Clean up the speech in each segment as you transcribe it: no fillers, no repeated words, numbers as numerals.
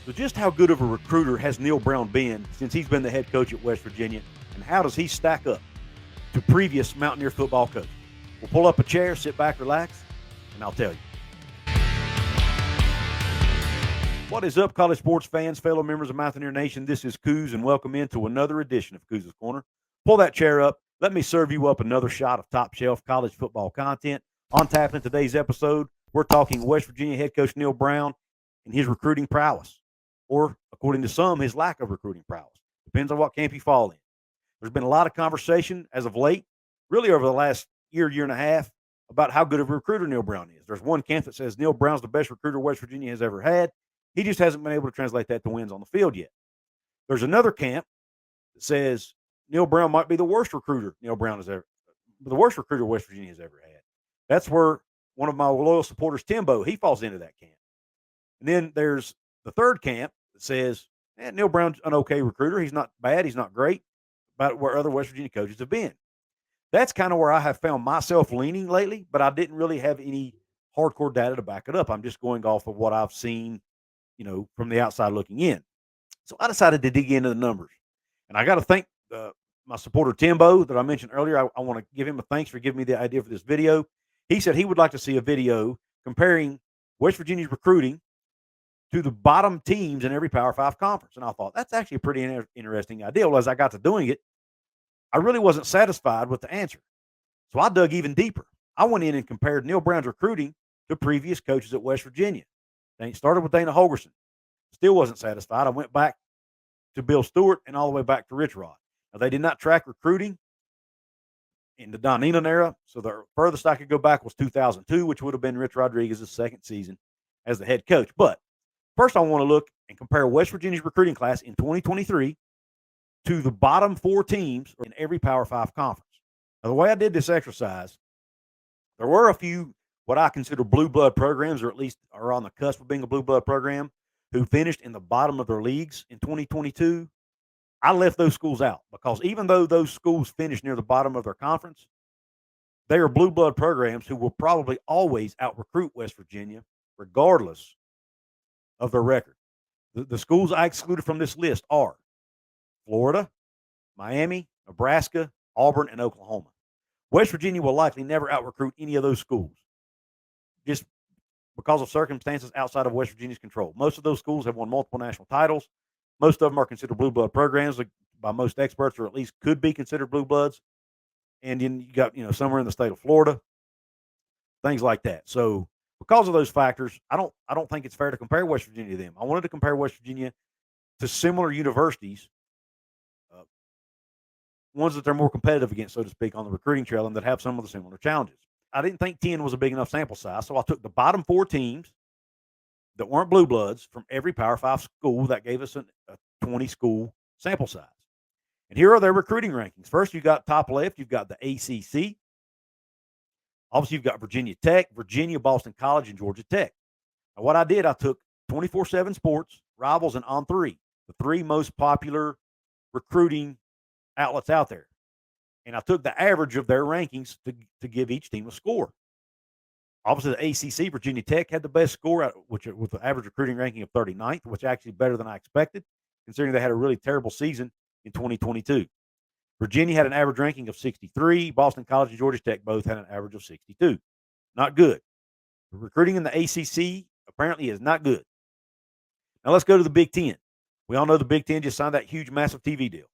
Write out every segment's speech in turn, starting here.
So just how good of a recruiter has Neal Brown been since he's been the head coach at West Virginia, and how does he stack up to previous Mountaineer football coaches? We'll pull up a chair, sit back, relax, and I'll tell you. What is up, college sports fans, fellow members of Mountaineer Nation? This is Couz, and welcome into another edition of Couz's Corner. Pull that chair up. Let me serve you up another shot of top-shelf college football content. On tap in today's episode, we're talking West Virginia head coach Neal Brown and his recruiting prowess, or, according to some, his lack of recruiting prowess. Depends on what camp you fall in. There's been a lot of conversation as of late, really over the last year and a half, about how good of a recruiter Neal Brown is. There's one camp that says Neal Brown's the best recruiter West Virginia has ever had. He just hasn't been able to translate that to wins on the field yet. There's another camp that says Neal Brown might be the worst recruiter the worst recruiter West Virginia has ever had. That's where one of my loyal supporters, Timbo, he falls into that camp. And then there's the third camp that says, Neal Brown's an okay recruiter. He's not bad. He's not great, about where other West Virginia coaches have been. That's kind of where I have found myself leaning lately, but I didn't really have any hardcore data to back it up. I'm just going off of what I've seen, from the outside looking in. So I decided to dig into the numbers. And I got to thank my supporter, Timbo, that I mentioned earlier. I want to give him a thanks for giving me the idea for this video. He said he would like to see a video comparing West Virginia's recruiting to the bottom teams in every Power 5 conference. And I thought, that's actually a pretty interesting idea. Well, as I got to doing it, I really wasn't satisfied with the answer. So I dug even deeper. I went in and compared Neal Brown's recruiting to previous coaches at West Virginia. They started with Dana Holgorsen. Still wasn't satisfied. I went back to Bill Stewart and all the way back to Rich Rod. Now, they did not track recruiting in the Don Nehlen era, so the furthest I could go back was 2002, which would have been Rich Rodriguez's second season as the head coach. But first, I want to look and compare West Virginia's recruiting class in 2023 to the bottom 4 teams in every Power 5 conference. Now, the way I did this exercise, there were a few what I consider blue blood programs, or at least are on the cusp of being a blue blood program, who finished in the bottom of their leagues in 2022. I left those schools out because even though those schools finished near the bottom of their conference, they are blue blood programs who will probably always out-recruit West Virginia, regardless of their record. The schools I excluded from this list are Florida, Miami, Nebraska, Auburn, and Oklahoma. West Virginia will likely never out-recruit any of those schools, just because of circumstances outside of West Virginia's control. Most of those schools have won multiple national titles. Most of them are considered blue blood programs by most experts, or at least could be considered blue bloods. And then you got, somewhere in the state of Florida, things like that. So because of those factors, I don't think it's fair to compare West Virginia to them. I wanted to compare West Virginia to similar universities, ones that they're more competitive against, so to speak, on the recruiting trail, and that have some of the similar challenges. I didn't think 10 was a big enough sample size, so I took the bottom 4 teams that weren't blue bloods from every Power 5 school. That gave us a 20-school sample size. And here are their recruiting rankings. First, you got top left, you've got the ACC. Obviously, you've got Virginia Tech, Virginia, Boston College, and Georgia Tech. Now, what I did, I took 24/7 Sports, Rivals, and On3, the 3 most popular recruiting outlets out there. And I took the average of their rankings to give each team a score. Obviously, the ACC, Virginia Tech, had the best score, with the average recruiting ranking of 39th, which is actually better than I expected, considering they had a really terrible season in 2022. Virginia had an average ranking of 63. Boston College and Georgia Tech both had an average of 62. Not good. The recruiting in the ACC apparently is not good. Now let's go to the Big Ten. We all know the Big Ten just signed that huge, massive TV deal.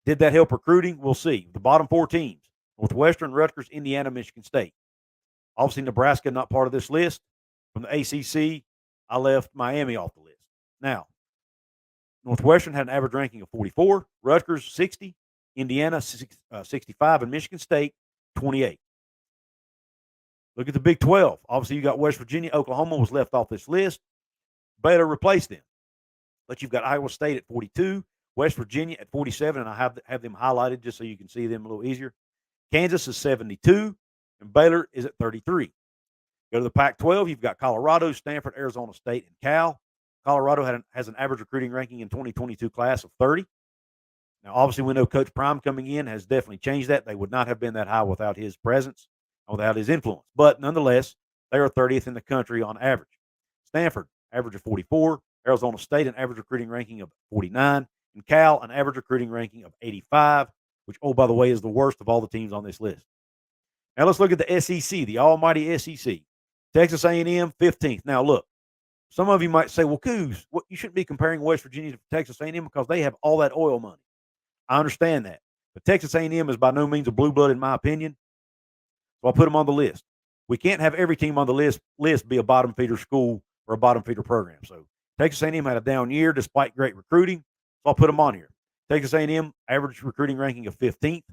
Did that help recruiting? We'll see. The bottom 4 teams: Northwestern, Rutgers, Indiana, Michigan State. Obviously, Nebraska not part of this list. From the ACC, I left Miami off the list. Now, Northwestern had an average ranking of 44, Rutgers 60, Indiana 65, and Michigan State 28. Look at the Big 12. Obviously, you got West Virginia. Oklahoma was left off this list. Baylor replaced them. But you've got Iowa State at 42, West Virginia at 47, and I have them highlighted just so you can see them a little easier. Kansas is 72, and Baylor is at 33. Go to the Pac-12, you've got Colorado, Stanford, Arizona State, and Cal. Colorado has an average recruiting ranking in 2022 class of 30. Now, obviously, we know Coach Prime coming in has definitely changed that. They would not have been that high without his presence, without his influence. But nonetheless, they are 30th in the country on average. Stanford, average of 44. Arizona State, an average recruiting ranking of 49. And Cal, an average recruiting ranking of 85, which, oh, by the way, is the worst of all the teams on this list. Now let's look at the SEC, the almighty SEC. Texas A&M, 15th. Now look, some of you might say, well, Couz, you shouldn't be comparing West Virginia to Texas A&M because they have all that oil money. I understand that. But Texas A&M is by no means a blue blood, in my opinion. So I'll put them on the list. We can't have every team on the list be a bottom feeder school or a bottom feeder program. So Texas A&M had a down year despite great recruiting. So I'll put them on here. Texas A&M, average recruiting ranking of 15th.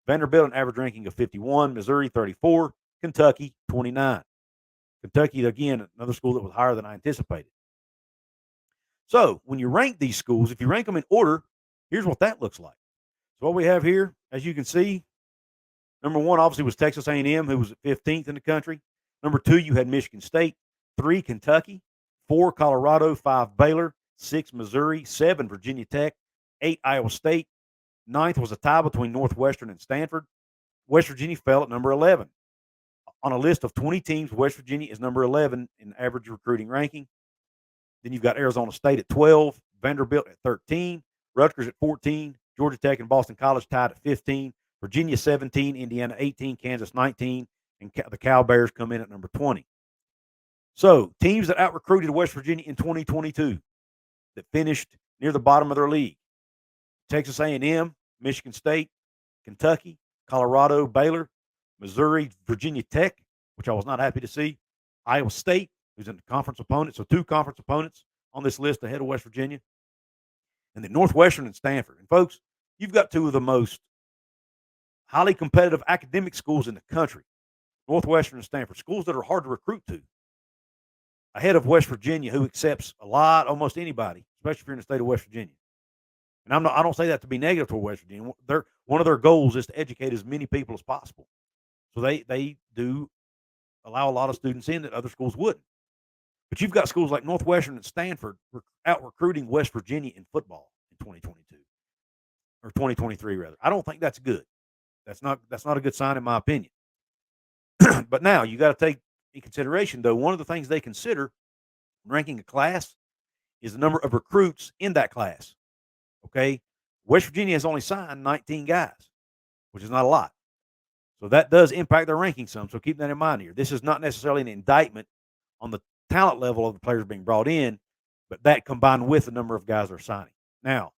Vanderbilt, an average ranking of 51. Missouri, 34. Kentucky, 29. Kentucky, again, another school that was higher than I anticipated. So when you rank these schools, if you rank them in order, here's what that looks like. So what we have here, as you can see, number one obviously was Texas A&M, who was at 15th in the country. Number two, you had Michigan State. 3, Kentucky. 4, Colorado. 5, Baylor. 6, Missouri. 7, Virginia Tech. 8, Iowa State. 9th was a tie between Northwestern and Stanford. West Virginia fell at number 11. On a list of 20 teams, West Virginia is number 11 in average recruiting ranking. Then you've got Arizona State at 12, Vanderbilt at 13, Rutgers at 14, Georgia Tech and Boston College tied at 15, Virginia 17, Indiana 18, Kansas 19, and the Cal Bears come in at number 20. So teams that out-recruited West Virginia in 2022 that finished near the bottom of their league: Texas A&M, Michigan State, Kentucky, Colorado, Baylor, Missouri, Virginia Tech, which I was not happy to see, Iowa State, who's in the conference opponent. So 2 conference opponents on this list ahead of West Virginia. And then Northwestern and Stanford. And folks, you've got 2 of the most highly competitive academic schools in the country, Northwestern and Stanford, schools that are hard to recruit to, ahead of West Virginia, who accepts almost anybody, especially if you're in the state of West Virginia. And I don't say that to be negative toward West Virginia. One of their goals is to educate as many people as possible. So they do allow a lot of students in that other schools wouldn't. But you've got schools like Northwestern and Stanford out recruiting West Virginia in football in 2022 or 2023 rather. I don't think that's good. That's not a good sign in my opinion. But now you got to take in consideration though, one of the things they consider ranking a class is the number of recruits in that class. Okay, West Virginia has only signed 19 guys, which is not a lot. So that does impact their ranking some. So keep that in mind here. This is not necessarily an indictment on the talent level of the players being brought in, but that combined with the number of guys they're signing. Now,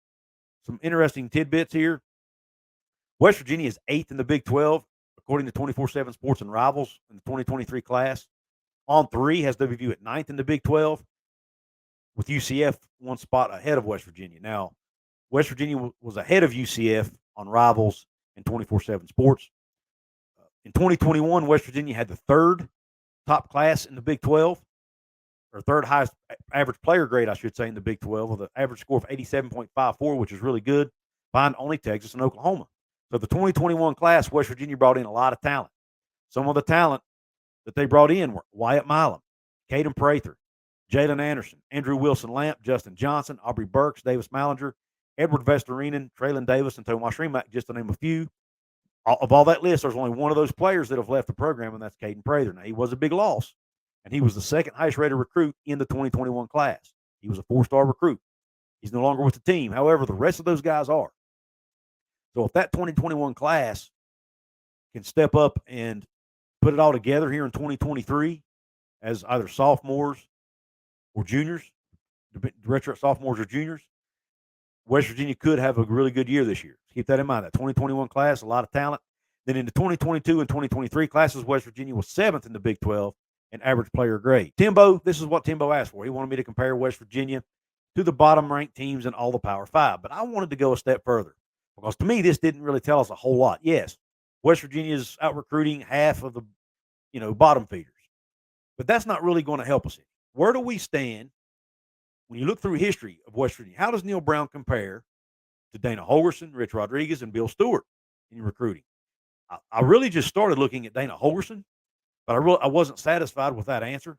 some interesting tidbits here. West Virginia is 8th in the Big 12, according to 24/7 Sports and Rivals in the 2023 class. On 3 has WVU at 9th in the Big 12, with UCF 1 spot ahead of West Virginia. Now, West Virginia was ahead of UCF on Rivals in 24/7 Sports. In 2021, West Virginia had the 3rd top class in the Big 12, or 3rd highest average player grade, I should say, in the Big 12, with an average score of 87.54, which is really good, behind only Texas and Oklahoma. So the 2021 class, West Virginia brought in a lot of talent. Some of the talent that they brought in were Wyatt Milam, Caden Prather, Jalen Anderson, Andrew Wilson Lamp, Justin Johnson, Aubrey Burks, Davis Mallinger, Edward Vestorinen, Traylon Davis, and Tomas Remak, just to name a few. Of all that list, there's only one of those players that have left the program, and that's Caden Prather. Now, he was a big loss, and he was the 2nd highest rated recruit in the 2021 class. He was a 4-star recruit. He's no longer with the team. However, the rest of those guys are. So if that 2021 class can step up and put it all together here in 2023 as either sophomores or juniors, redshirt sophomores or juniors, West Virginia could have a really good year this year. Keep that in mind. That 2021 class, a lot of talent. Then in the 2022 and 2023 classes, West Virginia was 7th in the Big 12 in average player grade. Timbo, this is what Timbo asked for. He wanted me to compare West Virginia to the bottom-ranked teams in all the Power 5. But I wanted to go a step further because, to me, this didn't really tell us a whole lot. Yes, West Virginia's out-recruiting half of the, bottom feeders. But that's not really going to help us. Where do we stand when you look through history of West Virginia? How does Neal Brown compare to Dana Holgorsen, Rich Rodriguez, and Bill Stewart in recruiting? I really just started looking at Dana Holgorsen, but I wasn't satisfied with that answer.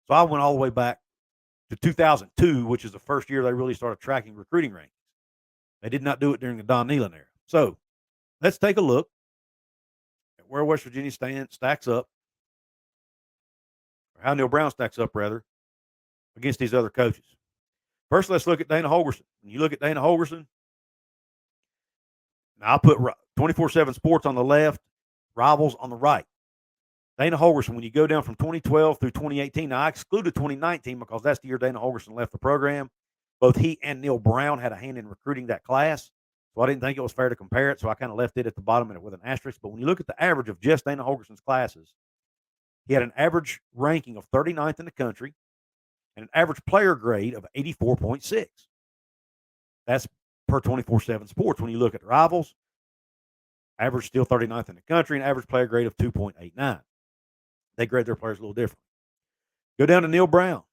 So I went all the way back to 2002, which is the first year they really started tracking recruiting rankings. They did not do it during the Don Nehlen era. So let's take a look at where West Virginia stacks up, or how Neal Brown stacks up, rather, against these other coaches. First, let's look at Dana Holgorsen. When you look at Dana Holgorsen, now I'll put 24/7 Sports on the left, Rivals on the right. Dana Holgorsen, when you go down from 2012 through 2018, now I excluded 2019 because that's the year Dana Holgorsen left the program. Both he and Neal Brown had a hand in recruiting that class, so I didn't think it was fair to compare it, so I kind of left it at the bottom with an asterisk. But when you look at the average of just Dana Holgorsen's classes, he had an average ranking of 39th in the country and an average player grade of 84.6. That's per 24/7 Sports. When you look at the Rivals, average still 39th in the country and average player grade of 2.89. They grade their players a little different. Go down to Neal Brown,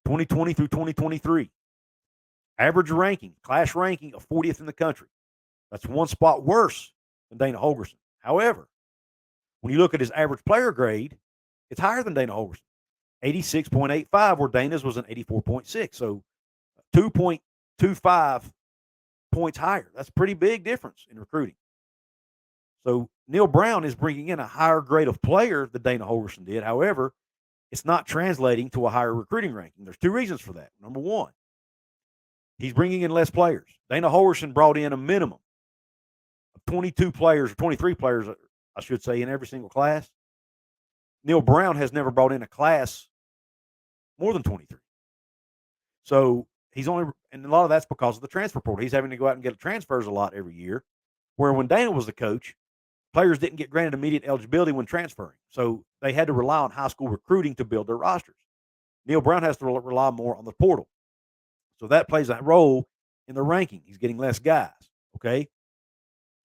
2020 through 2023. Average ranking, class ranking of 40th in the country. That's one spot worse than Dana Holgorsen. However, when you look at his average player grade, it's higher than Dana Holgorsen, 86.85, where Dana's was an 84.6. So 2.25 points higher. That's a pretty big difference in recruiting. So Neal Brown is bringing in a higher grade of player than Dana Holgorsen did. However, it's not translating to a higher recruiting ranking. There's two reasons for that. Number one, he's bringing in less players. Dana Holgorsen brought in a minimum of 22 players, or 23 players, I should say, in every single class. Neal Brown has never brought in a class more than 23. So he's only, and a lot of that's because of the transfer portal. He's having to go out and get transfers a lot every year, where when Dana was the coach, players didn't get granted immediate eligibility when transferring. So they had to rely on high school recruiting to build their rosters. Neal Brown has to rely more on the portal. So that plays a role in the ranking. He's getting less guys, okay?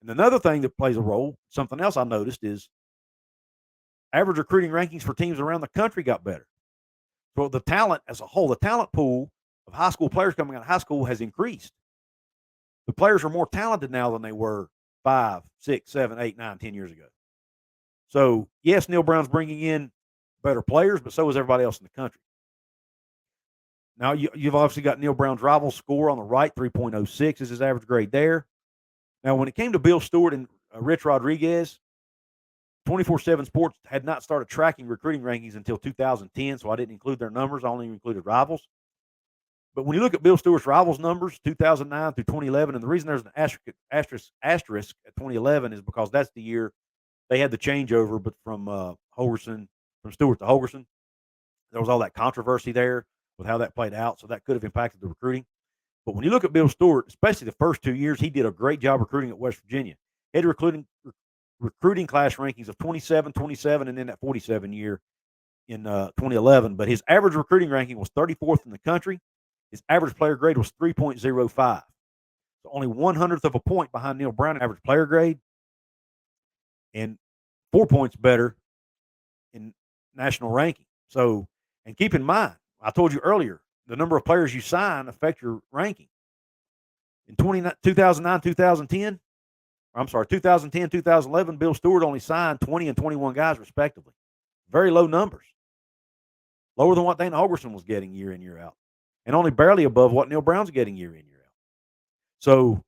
And another thing that plays a role, something else I noticed, is average recruiting rankings for teams around the country got better. So the talent as a whole, the talent pool of high school players coming out of high school has increased. The players are more talented now than they were 5, 6, 7, 8, 9, 10 years ago. So, yes, Neal Brown's bringing in better players, but so is everybody else in the country. Now, you've obviously got Neal Brown's rival score on the right, 3.06 is his average grade there. Now, when it came to Bill Stewart and Rich Rodriguez, 24/7 Sports had not started tracking recruiting rankings until 2010, so I didn't include their numbers. I only included Rivals. But when you look at Bill Stewart's Rivals numbers, 2009 through 2011, and the reason there's an asterisk at 2011 is because that's the year they had the changeover, but from Stewart to Holgorsen. There was all that controversy there with how that played out, so that could have impacted the recruiting. But when you look at Bill Stewart, especially the first 2 years, he did a great job recruiting at West Virginia. He had recruiting class rankings of 27, 27, and then that 47 year in 2011. But his average recruiting ranking was 34th in the country. His average player grade was 3.05. So only 1/100th of a point behind Neal Brown average player grade, and 4 points better in national ranking. So, and keep in mind, I told you earlier, the number of players you sign affect your ranking. In 2009, 2010, 2010, 2011, Bill Stewart only signed 20 and 21 guys respectively. Very low numbers. Lower than what Dana Holgorsen was getting year in, year out. And only barely above what Neal Brown's getting year in, year out. So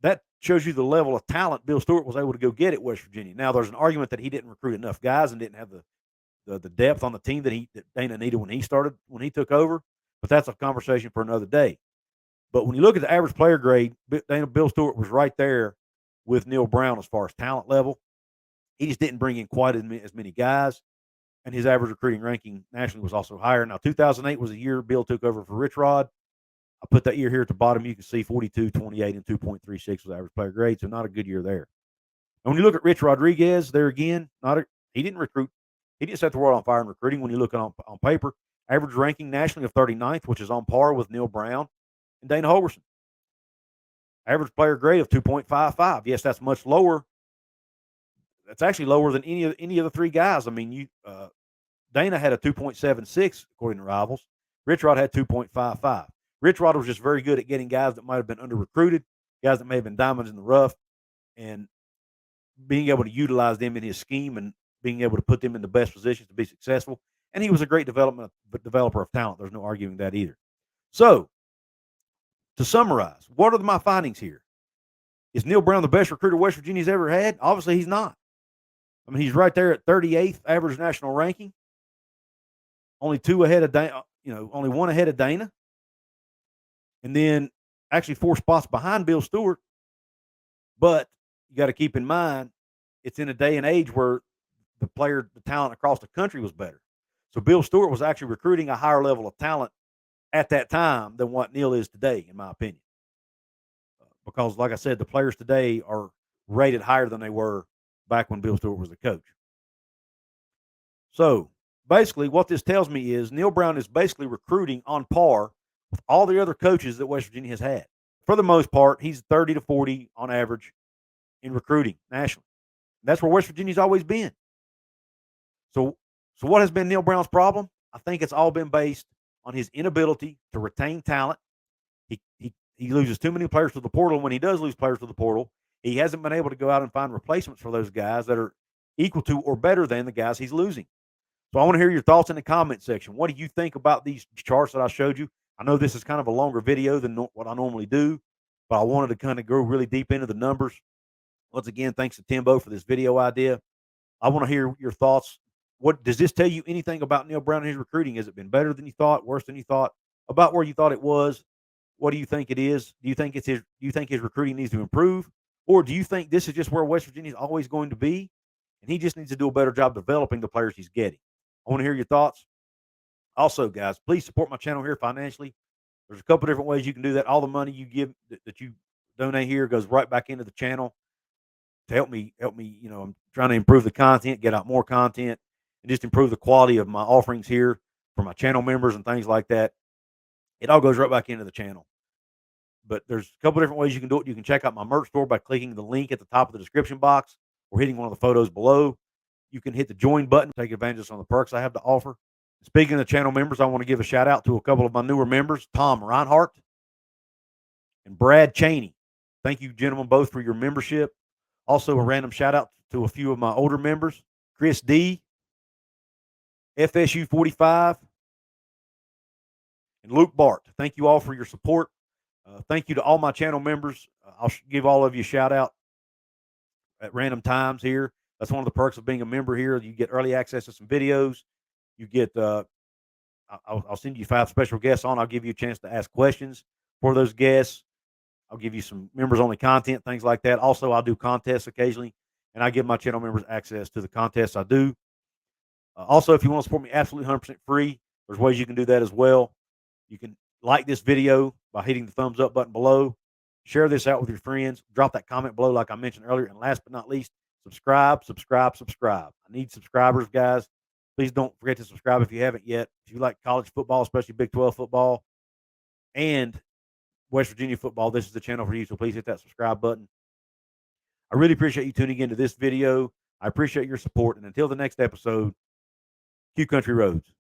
that shows you the level of talent Bill Stewart was able to go get at West Virginia. Now, there's an argument that he didn't recruit enough guys and didn't have the depth on the team that Dana needed when he took over. But that's a conversation for another day. But when you look at the average player grade, Bill Stewart was right there with Neal Brown as far as talent level. He just didn't bring in quite as many guys. And his average recruiting ranking nationally was also higher. Now, 2008 was the year Bill took over for Rich Rod. I put that year here at the bottom. You can see 42, 28, and 2.36 was average player grade, so not a good year there. And when you look at Rich Rodriguez, there again, he didn't recruit. He didn't set the world on fire in recruiting. When you look on paper, average ranking nationally of 39th, which is on par with Neal Brown and Dana Holgorsen. Average player grade of 2.55. Yes, that's much lower. That's actually lower than any of the three guys. I mean, Dana had a 2.76 according to Rivals. Rich Rod had 2.55. Rich Rod was just very good at getting guys that might have been under-recruited, guys that may have been diamonds in the rough, and being able to utilize them in his scheme and being able to put them in the best positions to be successful. And he was a great developer of talent. There's no arguing that either. So, to summarize, what are my findings here? Is Neal Brown the best recruiter West Virginia's ever had? Obviously, he's not. I mean, he's right there at 38th average national ranking. Only one ahead of Dana. and then actually 4 spots behind Bill Stewart. But you got to keep in mind, it's in a day and age where the talent across the country was better. So Bill Stewart was actually recruiting a higher level of talent at that time than what Neal is today, in my opinion. Because, like I said, the players today are rated higher than they were back when Bill Stewart was the coach. So basically, what this tells me is Neal Brown is basically recruiting on par with all the other coaches that West Virginia has had. For the most part, he's 30 to 40 on average in recruiting nationally. That's where West Virginia's always been. So what has been Neal Brown's problem? I think it's all been based on his inability to retain talent. He loses too many players to the portal. When he does lose players to the portal, he hasn't been able to go out and find replacements for those guys that are equal to or better than the guys he's losing. So I want to hear your thoughts in the comment section. What do you think about these charts that I showed you? I know this is kind of a longer video than what I normally do, but I wanted to kind of go really deep into the numbers. Once again, thanks to Timbo for this video idea. I want to hear your thoughts. What does this tell you anything about Neal Brown and his recruiting? Has it been better than you thought, worse than you thought, about where you thought it was? What do you think it is? Do you think his recruiting needs to improve? Or do you think this is just where West Virginia is always going to be? And he just needs to do a better job developing the players he's getting. I want to hear your thoughts. Also, guys, please support my channel here financially. There's a couple different ways you can do that. All the money you give that you donate here goes right back into the channel to help me, I'm trying to improve the content, get out more content, and just improve the quality of my offerings here for my channel members and things like that. It all goes right back into the channel. But there's a couple different ways you can do it. You can check out my merch store by clicking the link at the top of the description box or hitting one of the photos below. You can hit the join button, take advantage of some of the perks I have to offer. Speaking of the channel members, I want to give a shout out to a couple of my newer members, Tom Reinhart and Brad Cheney. Thank you, gentlemen, both for your membership. Also, a random shout out to a few of my older members, Chris D, FSU 45, and Luke Bart. Thank you all for your support. Thank you to all my channel members. I'll give all of you a shout out at random times here. That's one of the perks of being a member here. You get early access to some videos. You get, I'll send you 5 special guests on. I'll give you a chance to ask questions for those guests. I'll give you some members-only content, things like that. Also, I'll do contests occasionally, and I give my channel members access to the contests I do. Also, if you want to support me absolutely 100% free, there's ways you can do that as well. You can like this video by hitting the thumbs up button below. Share this out with your friends. Drop that comment below like I mentioned earlier. And last but not least, subscribe. I need subscribers, guys. Please don't forget to subscribe if you haven't yet. If you like college football, especially Big 12 football and West Virginia football, this is the channel for you. So please hit that subscribe button. I really appreciate you tuning into this video. I appreciate your support. And until the next episode, Q Country Roads.